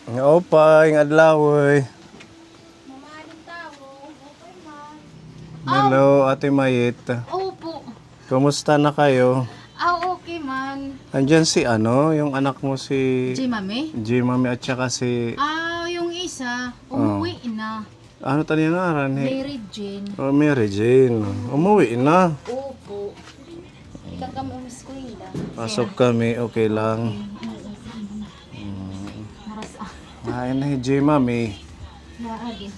Opa, yung adlaw eh. Mamaling tao. Okay, man. Hello, Ate Mayit. Opo. Kumusta na kayo? Okay, man. Andyan si yung anak mo si Mami? Mami at saka si, Yung isa, umuwi na. ano tali nga ran eh? Mary Jane. Oh, Mary Jane. Umuwi na. Opo. Ikaw kami umis ko ila. Pasok kami, okay lang. Maras Ay na, Mami. Naagin.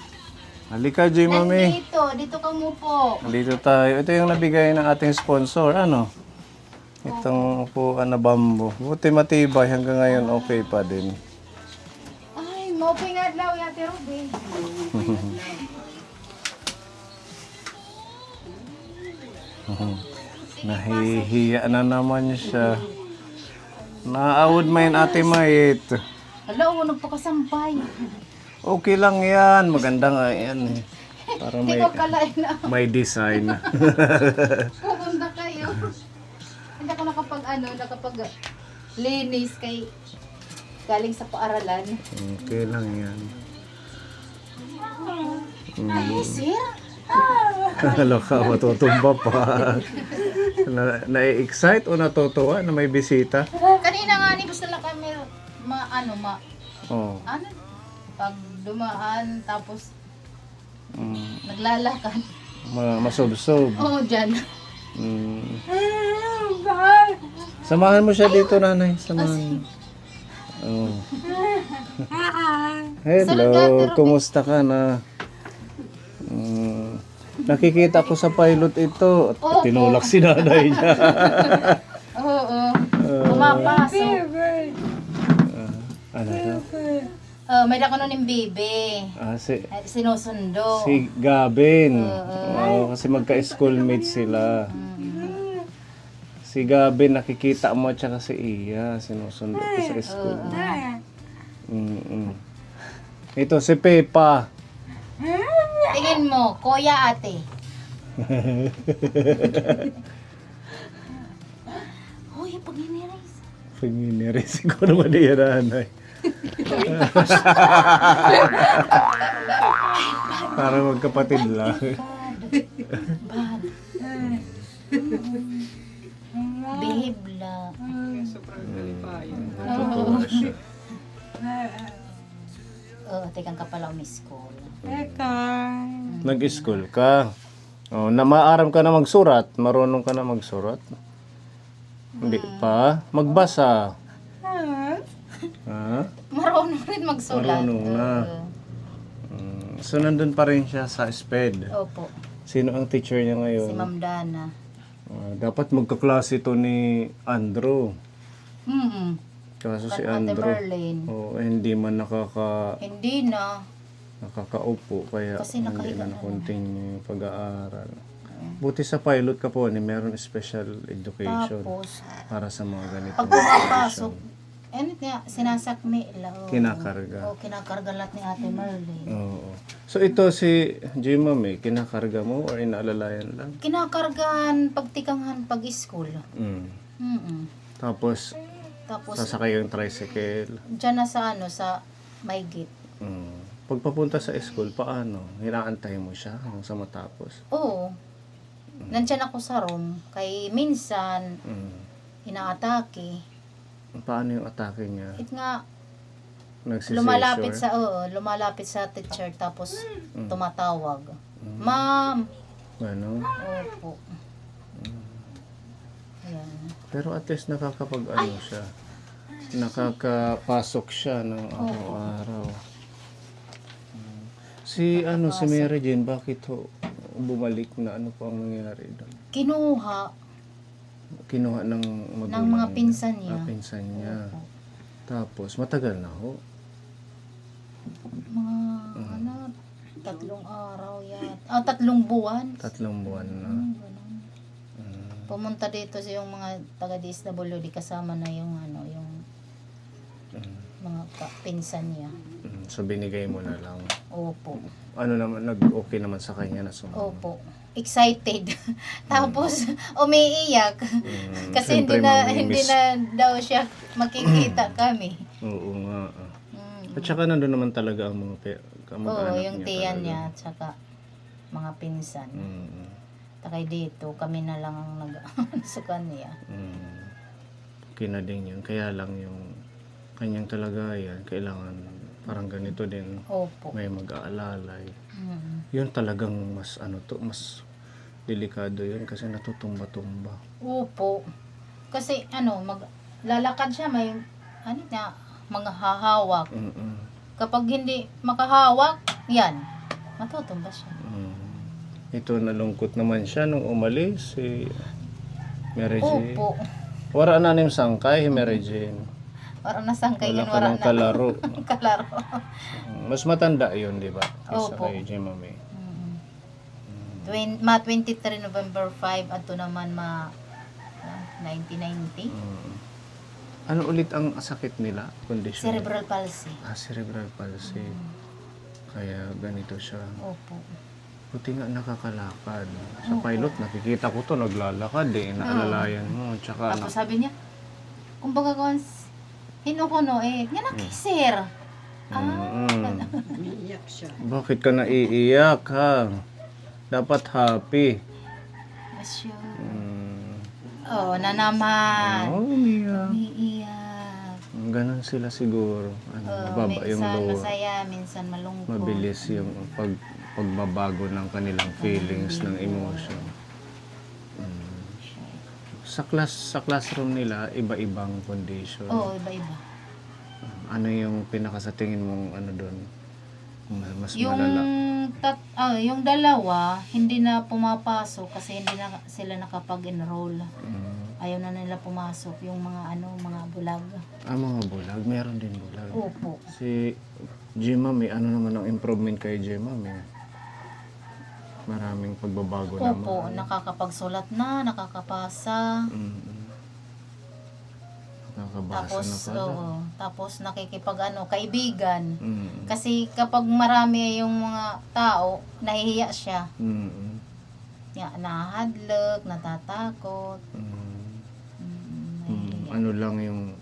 Halika, Mami. Dito ka mo po. Dito tayo. Ito yung nabigay ng ating sponsor. Ano? Itong upuan na bamboo. Buti matibay. Hanggang ngayon okay pa din. Ay, moping adlaw yate Ruby. Nahihiya na naman siya. Naaawod mo yun, Ate Mayit. Hala, nagpakasampay. Okay lang yan. Maganda nga yan eh. Para Hindi ko kalain na. may design. Pupunta kayo. Hindi ako nakapag linis kay galing sa paaralan. Okay lang yan. Ay, sir. Hala ka, matutumba pa. Na-excite o natutuwa na may bisita? Kanina nga ni gusto lang kami Oh. pag dumaan tapos Mm, naglalakad. masubsob. Oo, dyan. Mm. Samahan mo siya dito, nanay. Samahan. Oh. Hello, kumusta ka na? Nakikita ko sa pilot ito. Opo. Tinulak si nanay niya. Oo. Pumapasok. Ano na? May dako nun yung bibi. Sinusundo. Si Gabin. Oo, kasi magka-schoolmate sila. Si Gabin, nakikita mo at saka si Iya. Sinusundo ko sa school. Ito, si Pepa. Tingin mo, kuya ate. Hoy, pag hiniris. Paginiris ko naman niya nanay. Para magkapatid lang. Bad. Behave lang. Totoo siya. Tekang ka pala miss call. Nag-school ka. Oh, maaram ka na magsurat. Marunong ka na magsurat. Hindi pa. Magbasa. Ha? Marunong rin magsulat. Marunong na. So, nandun pa rin siya sa SPED. Opo. Sino ang teacher niya ngayon? Si Ma'am Dana. Dapat magkaklase to ni Andrew. Kaso si Ate Andrew. Merlin. Hindi man Hindi na. nakakaupo. Kaya Kasi hindi nakahiga na na continue yung pag-aaral. Buti sa pilot ka po, meron special education Tapos, para sa mga ganito. pag pumapasok, sinasakmi lang. Kinakarga. Kinakarga lahat ni Ate Merlin. Oo. So ito si Mami, kinakarga mo or inaalalayan lang? Kinakargahan, pagtikangan, pag-school. Tapos, Tapos, sasakay yung tricycle. dyan na sa may gate. Pag papunta sa school, paano? Hinaantay mo siya hanggang sa matapos? Oo. Nandyan ako sa room. Kay minsan, inaatake. Paano yung atake niya? It nga, Nagsisesure? lumalapit sa teacher tapos tumatawag. Ma'am! Ano? Opo. Ayan. Pero at least nakakapag-ano siya. Nakakapasok siya ng araw-araw. Si Mary Jane, bakit bumalik na ano po ang nangyari doon? Kinuha ng magulang ng mga niya. pinsan niya. Pinsan niya. Tapos, matagal na ho. Mga 3 araw yan. 3 buwan. 3 buwan na. Ganun. Pumunta dito sa yung mga taga-DSWD kasama na yung mga pinsan niya. So, binigay mo na lang. Opo. Ano naman, nag-okay naman sa kanya na sumunod. Opo. Excited. Tapos umiiyak. Kasi Siyempre, hindi na mamimiss. daw siya makikita kami. Oo nga. Mm. At saka nandun naman talaga ang mga Oo, kamag-anak yung niya tiyan talaga. niya at saka mga pinsan. Mm. Takay dito, kami na lang ang nag sa kanya. Mm. Kinading yun. Kaya lang yung kanyang kalagayan, kailangan parang ganito din. Opo. May mag-aalalay. Mm. Yun talagang mas mas delikado yun kasi natutumba-tumba. Opo. Kasi lalakad siya, may mga hahawak. Mm-mm. Kapag hindi makahawak, yan, matutumba siya. Mm. Ito nalungkot naman siya nung umalis si Mary Jane. Opo. Wala na ning sangkay, Mary Jane. Parang nasangkay Wala yun, ka ng na. kalaro. Kalaro. Mas matanda yun, di ba? Kaysa Opo. kay Jane Mami. Ma 23 November 5 ato naman 1990. Ano ulit ang sakit nila? Condition? Cerebral palsy. Cerebral palsy. Kaya ganito siya. Opo. Buti nga nakakalakad. Sa pilot, nakikita ko to naglalakad eh. Naalalayan mo. Tsaka Tapos sabi niya, kumbaga kung hinukuno nga nakisir. Umiiyak siya. bakit ka naiiyak ha? Dapat happy. Asyo. Mm. Oh, na naman. Umiiyak. Umiiyak. Ganon sila siguro. Mababa yung Minsan lower. masaya, minsan malungkot. Mabilis yung pagbabago ng kanilang feelings, ng emotion. Sa classroom nila, iba-ibang condition. Oo, iba-iba. Ano yung pinaka sa tingin mong doon? Mas Yung malala. yung dalawa, hindi na pumapasok kasi hindi na sila nakapag-enroll. Ayaw na nila pumasok yung mga mga bulag. Mga bulag, meron din bulag. Opo. Si Jimmy, ano naman ang improvement kay Jimmy? Maraming pagbabago Opo, naman. nakakapagsulat na, nakakapasa. Nakakabasa Tapos, na pala. tapos kaibigan. Mm. Kasi kapag marami yung mga tao, nahihiya siya. Mm. Nahahadlok, natatakot. Ano lang yung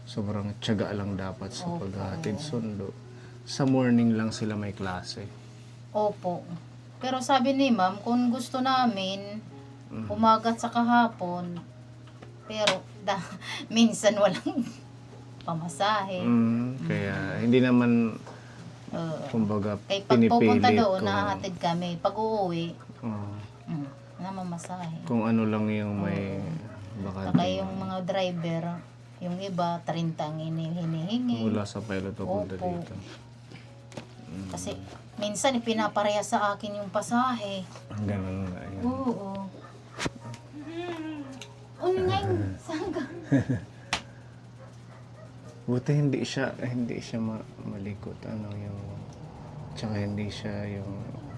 sobrang tiyaga lang dapat sa Opo. paghahatid sundo. Sa morning lang sila may klase. Opo. Pero sabi ni ma'am, kung gusto namin, umaga at sa kahapon, pero minsan walang pamasahe. Kaya hindi naman kumbaga Kaya pag pupunta pinipilit doon, kung, nahahatid kami. Pag uuwi, oh, namamasahe. kung ano lang yung may baka Saka yung mga driver, yung iba, 30 ang hinihingi. mula sa pilot papunta Opo. dito. Kasi minsan ipinapareha sa akin yung pasahe. Ganun nga yun. Oo. Ano nga yung sangga? Buti hindi siya malikot. Tsaka hindi siya yung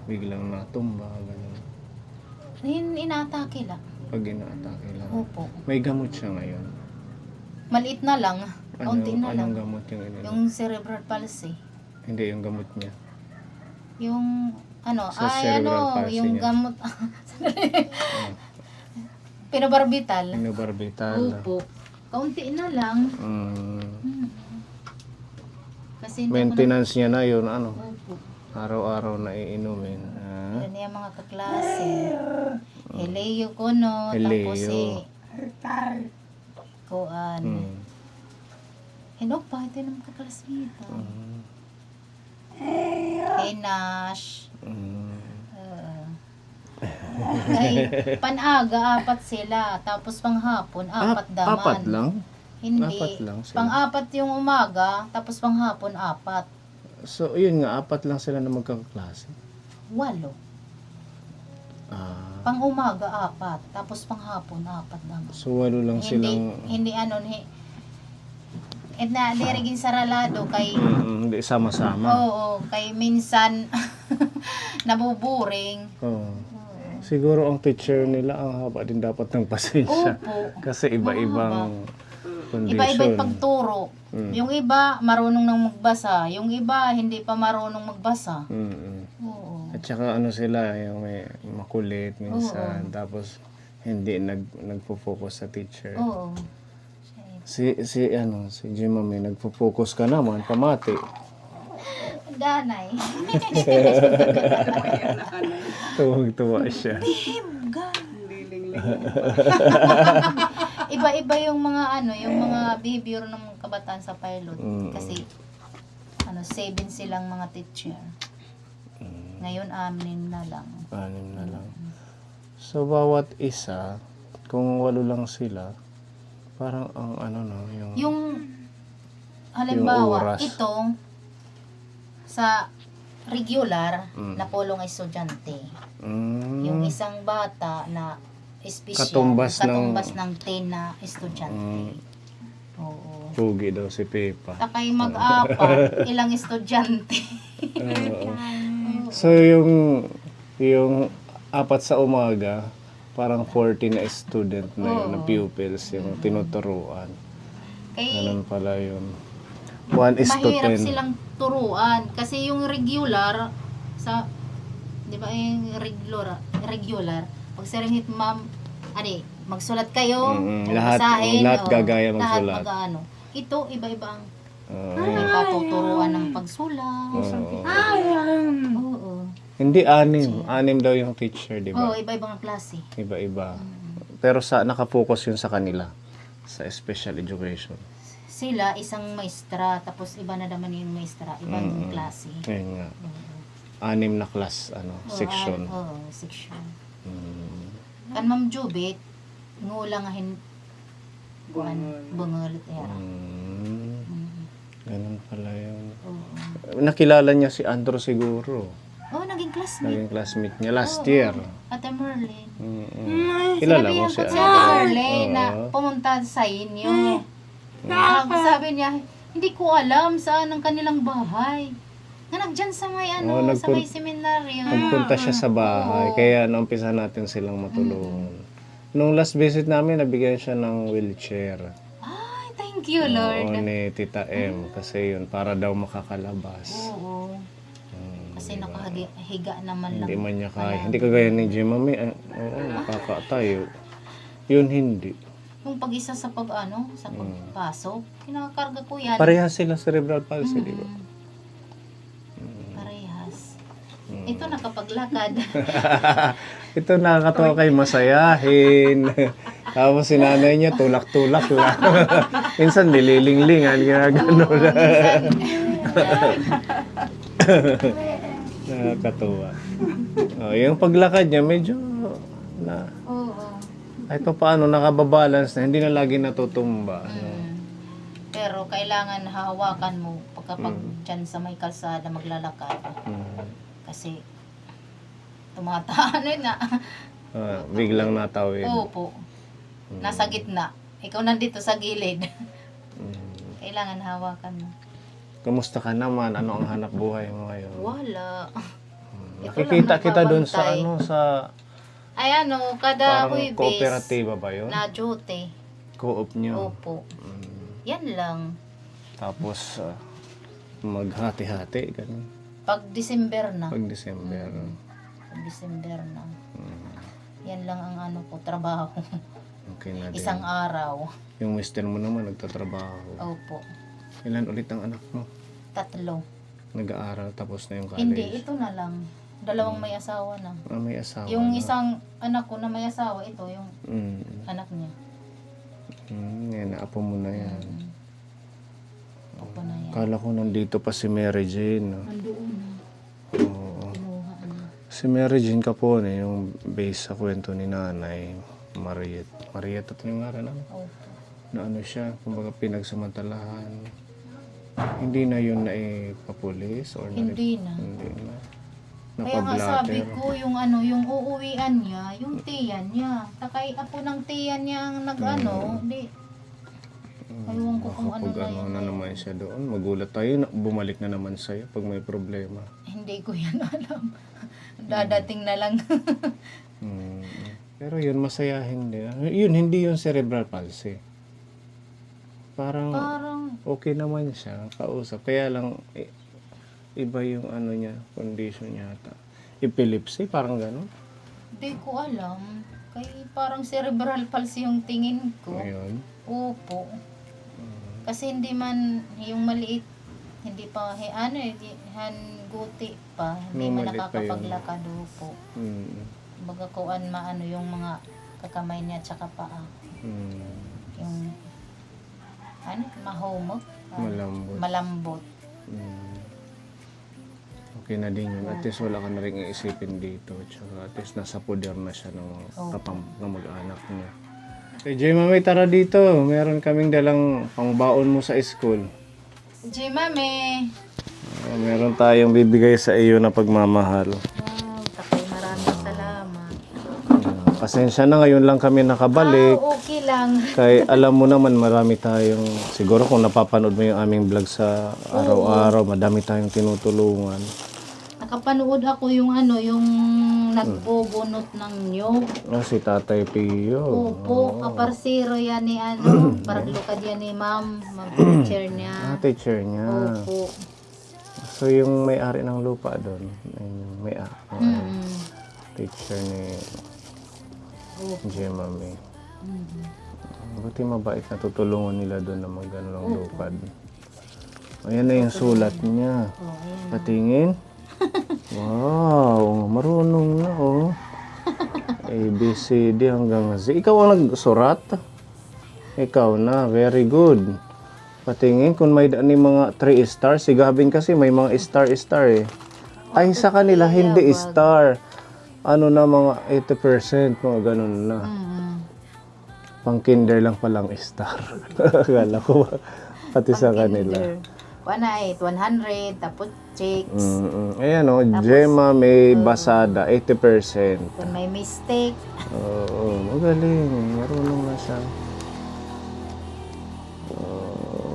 biglang natumba. Ganun. Inatake lang. Pag inaatake lang. Opo. May gamot siya ngayon. Maliit na lang. Kaunti na lang. Anong gamot yung Yung cerebral palsy. Hindi, yung gamot niya. Yung Sa cerebral palsy yung niya. gamot. Pinobarbital. Pinobarbital. Opo. Kaunti na lang. Kasi hindi Maintenance niya na yun. Opo. Araw-araw na iinumin. Yan yung mga kaklase. Heleo ko no. Heleo. Tapos Kuan. Hello pa, ito yung mga kaklase nito. Nash. Ay, panaga, 4 sila. Tapos panghapon, 4 daman. 4 lang? Hindi. 4 lang sila. Pang-4 yung umaga, tapos panghapon, 4. So, yun nga, 4 lang sila na magkakaklase. 8. Ah, Pang-umaga, 4. Tapos panghapon, 4 daman. so, 8 lang silang... Hindi na dirigin saralado kay hindi sama-sama. oo, kay minsan nabuburing. Oo. Siguro ang teacher nila, ang haba din dapat ng pasensya. Opo. Kasi iba-ibang condition. Iba-iba yung pagturo. Yung iba marunong nang magbasa, yung iba hindi pa marunong magbasa. Oo. At saka sila, yung may makulit minsan, tapos hindi nagpo-focus sa teacher. Oo. Si Jimmy, nagpo-focus ka naman, pamati. Danay. Tuwag-tuwa siya. Iba-iba yung mga yung mga behavior ng kabataan sa pilot. Kasi 7 silang mga teacher. Ngayon 6 na lang. 6 na lang. So, bawat isa, kung 8 lang sila, parang ang yung Yung halimbawa, oras. ito sa regular na pulong estudyante. Yung isang bata na special, Katumbas ng 10 na estudyante. Oo. pugi daw si Pepa. Takay mag-apat, ilang estudyante. So, yung 4 sa umaga, parang 40 na student na yun, na pupils, yung tinuturuan. Kay Ganun pala yun. 1:10. mahirap silang turuan kasi yung regular sa 'di ba yung regular pag siringit ma'am magsulat kayo basahin, lahat gagaya magsulat. lahat mag-ano ito iba-iba ang Oo. patuturuan ng pagsulat oo Hindi 6 daw yung teacher, di ba? oo iba-ibang klase Iba-iba. Pero nakapokus yun sa kanila, sa special education. sila isang maestra tapos iba na naman yung maestra ibang klase Ayun nga. 6 na class, section. section Mm. kan Ma'am Jubit ngulangahin bungol era. Ganun pala yun. Oo. Nakilala niya si Andrew siguro. Oh, naging classmate. Naging classmate niya last year. Ate Merlin. Kilala mo si Sinabihan ko si Andrew? Ate Merlin na Oo. pumunta sa inyo. Sabi niya, hindi ko alam saan ang kanilang bahay. Nga nagdyan sa may sa may seminaryo. Nagpunta siya sa bahay, kaya naumpisa natin silang matulungan. Nung last visit namin, nabigyan siya ng wheelchair. Ay, thank you, Lord. Oo, ni Tita M. Kasi yun, para daw makakalabas. Oo. Kasi nakahiga naman lang. Hindi man niya kaya. Hindi kagaya ni Jim, Mami. Oo, nakakatayo. Yun hindi. Yung pag-isa sa sa pagpasok, kinakarga ko yan. Parehas sila cerebral palsy, di ba? Parehas. Ito nakapaglakad. Ito nakakatawa kay masayahin. Tapos si nanay niya tulak-tulak lang. Minsan nililinglingan, ginagano lang. Nakakatawa. Yung paglakad niya medyo Oo. kahit pa paano nakababalance na, hindi na lagi natutumba. Pero kailangan hawakan mo pagkapag dyan sa may kalsada maglalakad. Kasi tumataan na. Biglang natawid. Opo. Nasa gitna. Ikaw nandito sa gilid. Kailangan hawakan mo. Kamusta ka naman? Ano ang hanap buhay mo ngayon? Wala. Nakikita kita doon sa nagbabantay. sa Ay kada parang Huwebes kooperatiba ba yun? na duty. Co-op nyo. Opo. Yan lang. Tapos maghati-hati, ganun. Pag December na. Pag December. Pag December na. Yan lang ang ko, trabaho. Okay na din. Isang araw. Yung mister mo naman nagtatrabaho. Opo. Ilan ulit ang anak mo? 3. Nag-aaral tapos na yung college? Hindi, ito na lang. 2 may asawa na. May asawa Yung na. isang anak ko na may asawa, ito yung anak niya. Yan, naapo mo na yan. Opo na yan. Kala ko nandito pa si Mary Jane. No? Andoon na. Oo. Kinuha na. Si Mary Jane Capone, yung base sa kwento ni Nanay, Mariet. Mariet at yung ngaran namin. Opo. Na siya, kumbaga pinagsamantalahan. Hindi na yun na ipapulis? Or Hindi na. Hindi na. Kaya nga sabi ko, yung yung uuwian niya, yung tiyan niya. Takay apo ng tiyan niya ang hindi. Aywan ko kung ano na yun. na naman siya doon. Magulat tayo, bumalik na naman sa'yo pag may problema. Hindi ko yan alam. Dadating na lang. Pero yun, masayahin din. Yun, hindi yung cerebral palsy. Parang okay naman siya, kausap. Kaya lang, iba yung niya, condition yata. Epilepsy, parang gano'n. Hindi ko alam. Kaya parang cerebral palsy yung tingin ko. Ayun. Opo. Kasi hindi man, yung maliit, hindi pa, guti pa, hindi Nung man maliit pa yun. nakakapaglakad po. Baga kuan maano yung mga kakamay niya tsaka paa. Yung, mahumog. Malambot. Malambot. Okay na din yun. At least wala ka na rin iisipin dito. Tsaka at least nasa poder na siya ng ng mag-anak niya. Kay Jay Mami, tara dito. Meron kaming dalang pangbaon mo sa school. Jay Mami. Meron tayong bibigay sa iyo na pagmamahal. Wow, takay maraming salamat. Pasensya na, ngayon lang kami nakabalik. Okay lang. Kay alam mo naman marami tayong, siguro kung napapanood mo yung aming vlog sa araw-araw, madami tayong tinutulungan. Nakapanood ako yung yung nagbubunot ng nyog. Si Tatay Pio. Opo, kaparsero yan ni paraglukad yan ni ma'am, teacher niya. Teacher niya. Opo. So yung may-ari ng lupa doon, teacher ni Jemami. Buti mabait na tutulungan nila doon na mag-ano ng lupad. Ayan na yung sulat niya. Patingin. Wow, marunong na A, B, C, D hanggang Z. Ikaw ang nagsurat? Ikaw na, very good. Patingin kung may ni mga 3 stars. Si Gavin kasi may mga star eh. Ay, sa kanila hindi star. Ano na mga 80%, mga ganun na. Pang kinder lang palang star. Akala ko pati sa kanila. 100, tapos chicks. Ayan Gemma may basada, 80%. Kung may mistake. Oo, magaling. Marunong na siya.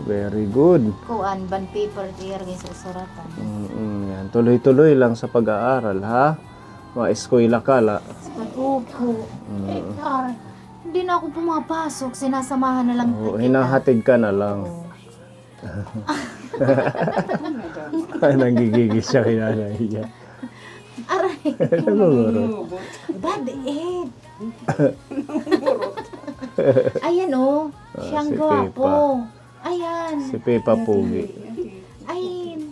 Very good. Kuan, band paper here sa suratan. Yan. Tuloy-tuloy lang sa pag-aaral, ha? Ma-eskwela ka, Opo. Hindi na ako pumapasok. Sinasamahan na lang kita. Hinahatid ka na lang. Nanggigigis siya kaya nahiya. Aray. Bad Ed. Ayan siyang si gwapo. Ayan. Si Pepa Pugi. Ayun.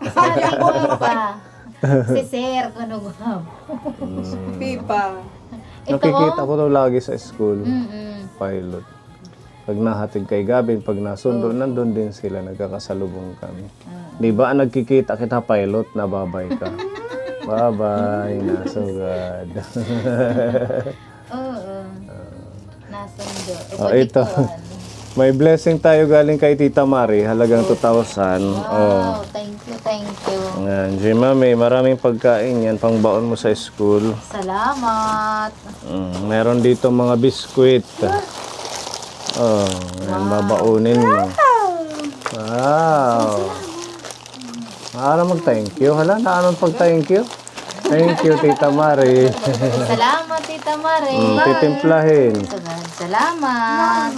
Sabi ko pa. Si Sir, gano'n gwapo. Pipa. Nakikita ko daw lagi sa school. Pilot. Pag nahatid kay Gavin, pag nasundo, nandun din sila, nagkakasalubong kami. Di ba, nagkikita kita pilot, nababay ka. Bye-bye, nasugad. Oo. Nasundo. Ito. May blessing tayo galing kay Tita Mari, halagang 2,000. Wow, thank you. Yan, Jima, may maraming pagkain yan, pang baon mo sa school. Salamat. Meron dito mga biskwit. Yan, babaunin mo. Wow. Para mag-thank you. Hala, naanong pag-thank you? Thank you, Tita Mari. Salamat, Tita Mari. Titimplahin. Salamat.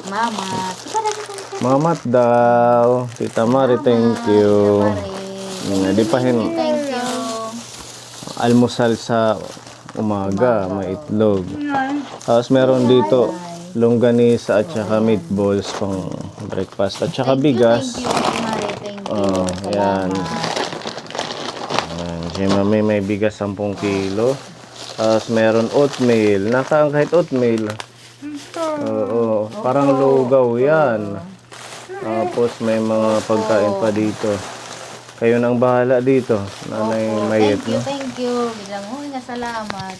Mama. Mamat daw. Tita Mari, thank you. Di pa Thank you. almusal sa umaga, may itlog. Tapos meron dito longganisa at saka meatballs pang breakfast. At saka bigas. Thank you, Tita Mari. Thank you. Ayan. Si Mami may bigas 10 kilo. Tapos meron oatmeal. Kahit oatmeal. Oo, parang lugaw yan. Tapos may mga pagkain pa dito. Kayo nang bahala dito, Nanay Mayet, no? Thank you. Biglang nga salamat.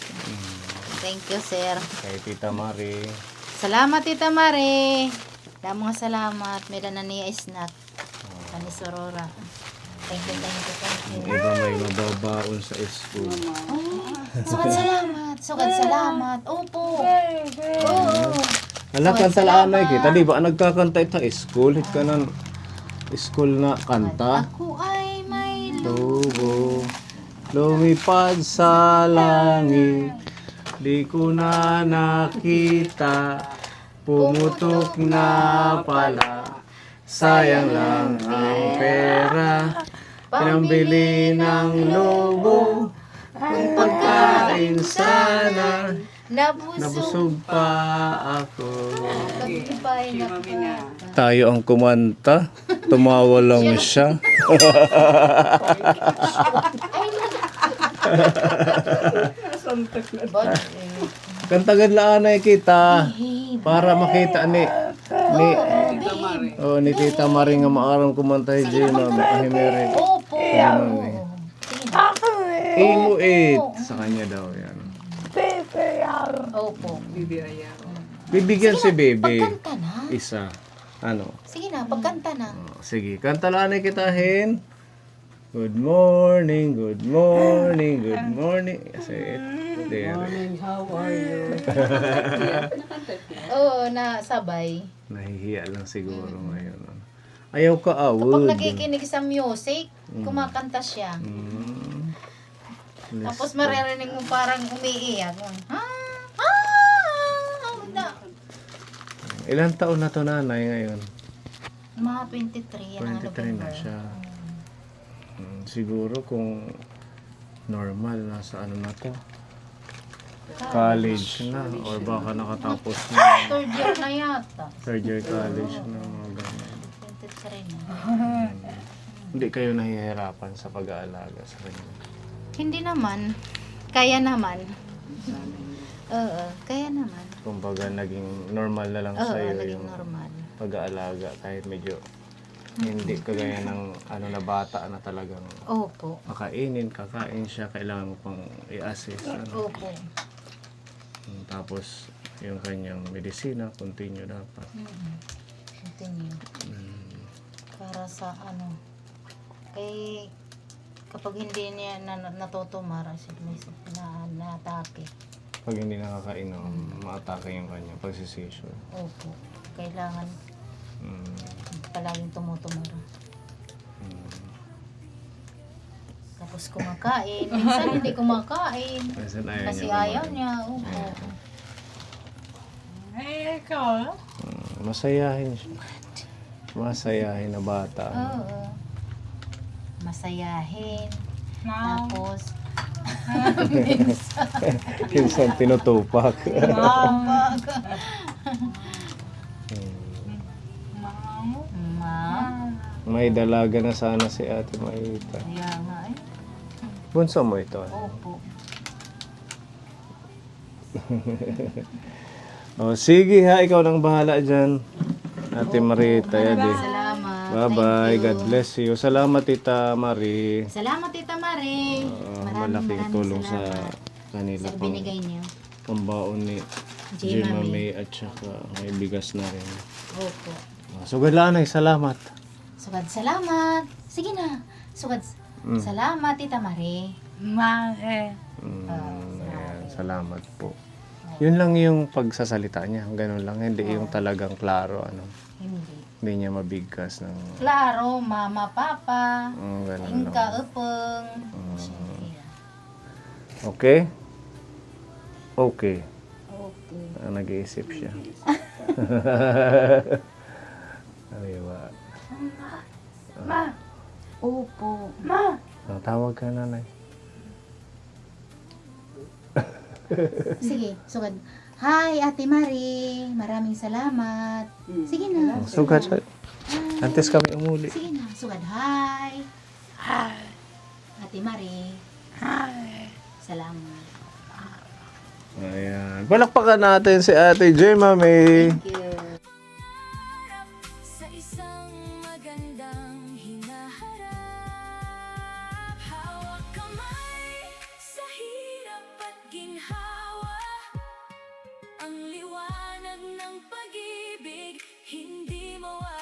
Thank you, sir. Kay Tita Mari. Salamat, Tita Mari. Mga salamat. Meron na niya snack. Ani Sorora. Thank you. Yung iba may mababaon sa school. Sugad salamat. Opo. Oo. Hala, kantalaan na kita. Di ba nagkakanta ito school? Hit ka ng school na kanta. Ako ay may Lugo, lumipad sa langit, di ko na nakita, pumutok na pala, sayang lang ang pera, pinambili ng lobo, kung pagkain sana, Nabusog pa ako. Pag-ibay na pa. Tayo ang kumanta. Tumawa lang siya. But, Kantagad laan na kita. Para makita ni ni Tita Mari nga maarang kumanta si Gina. Ahimere. Opo. Imuit. Sa kanya daw yan. Opo. Bibigyan si Baby. Pagkanta na. Isa. Ano? Sige na, pagkanta na. Sige, kanta lang na kitahin. Good morning, good morning, good morning. Say it. There. Oo, na sabay. Nahihiya lang siguro ngayon. Ayaw ka Kapag awod. nakikinig sa music, kumakanta siya. Tapos maririnig mo parang umiiyak. Na. Ilang taon na to nanay ngayon? Mga 23 yan ang 23 November. na siya. Siguro kung normal, nasa ano na to? College na. Or baka nakatapos na. Third year na yata. Third year college na. Mga ganyan. 23 na. Hindi kayo nahihirapan sa pag-aalaga sa kanya. Hindi naman. Kaya naman. Oo, kaya naman. Kumbaga naging normal na lang Oo, sa'yo naging yung normal. pag-aalaga kahit medyo hindi kagaya ng ano na bata na talagang Opo. kakain siya, kailangan mo pang i-assist. Ano. Opo. Tapos yung kanyang medisina, continue dapat. Continue. Para sa ano, kay kapag hindi niya natutumara, may na-atake. Pag hindi nakakainom, ma-atake yung kanyang pagsisisyo. Opo. Kailangan palaging tumutumara. Tapos kumakain. Minsan hindi kumakain. Minsan ayaw Kasi niya ayaw kumain. niya. Opo. Masayahin siya. Masayahin na bata. Oo. Masayahin. Tapos, Minsan tinutupak. kapag, ma, May dalaga na sana si Ate Maita. kaya nga eh. Bunso mo ito. Opo. Oh, sige ha, ikaw nang bahala dyan. Ate Marita, yadi. Salamat. Bye-bye. Thank you. God bless you. Salamat, Tita Marie. Salamat, Tita Mari. Malaking tulong sa kanila sa binigay niyo. pambaon ni Jima May at saka may bigas na rin. Opo. Sugad lanay, salamat. Sugad salamat. Sige na. Sugad salamat, Tita Mari. Ayan, salamat po. Yun lang yung pagsasalita niya. Ganun lang. Hindi yung talagang klaro. Ano. Hindi. Hindi niya mabigkas ng... Klaro, mama, papa. ganun Ingka, lang. upeng. Okay? Okay. Okay. Nag-iisip siya. Aywa. Opo. Tawag ka nanay. Sige, sugad. Hi, Ate Mari. Maraming salamat. Sige na. Sugad siya. Antes kami umuli. Sige na. Sugad. Hi. Hi. Ate Mari. Hi. Salamat. Ayan. Palakpakan natin si Ate Jema May. Thank you. Sa isang magandang hinaharap, hawak kamay sa hirap at ginhawa. Ang liwanag ng pag-ibig hindi mawawala.